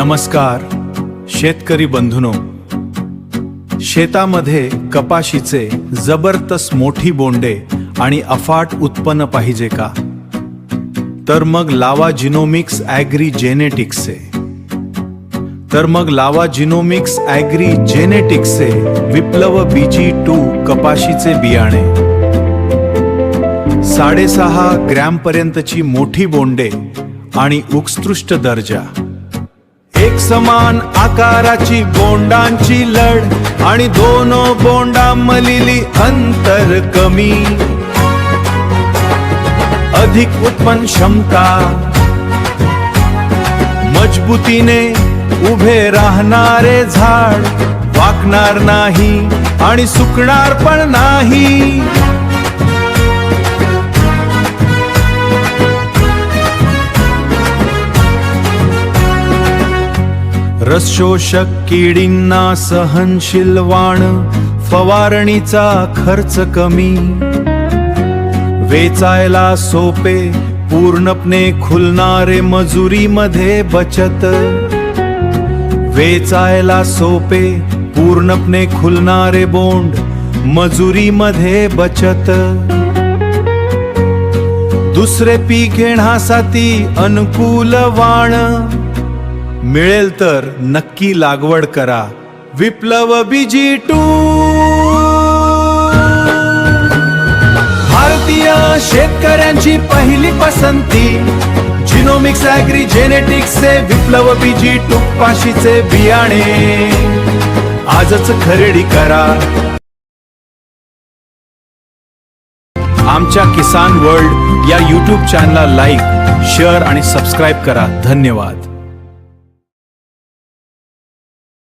नमस्कार शेतकरी बंधूंनो, शेतामध्ये कपाशीचे जबरदस्त मोठी बोंडे आणि अफाट उत्पन्न पाहिजे का? तर मग लावा जिनोमिक्स ॲग्री जेनेटिक्सचे विप्लव BG2 कपाशीचे बियाणे 6.5 ग्रॅम पर्यंतची मोठी बोंडे आणि उत्कृष्ट दर्जा, एक समान आकाराची बोंडांची लढ आणि दोन बोंडांमधली अंतर कमी, अधिक उत्पन्न क्षमता, मजबूतीने उभे राहणारे झाड, वाकणार नाही आणि सुकणार पण नाही. रसशोषक किडींना सहनशील वाण, फवारणीचा खर्च कमी, वेचायला सोपे, पूर्णपणे खुलणारे, मजुरीमध्ये बचत, वेचायला सोपे, पूर्णपणे खुलणारे बोंड, मजुरीमध्ये बचत, दुसरे पीक घेण्यासाठी अनुकूल वाण, मिळेल तर नक्की लागवड करा. विप्लव BG2 भारतीय शेतकऱ्यांची पहिली पसंती. जिनोमिक्स ॲग्री जेनेटिक्सचे विप्लव BG2 कपाशीचे बियाणे आजच खरेदी करा. आमच्या किसान वर्ल्ड या YouTube चॅनलला लाईक, शेअर आणि सबस्क्राईब करा. धन्यवाद.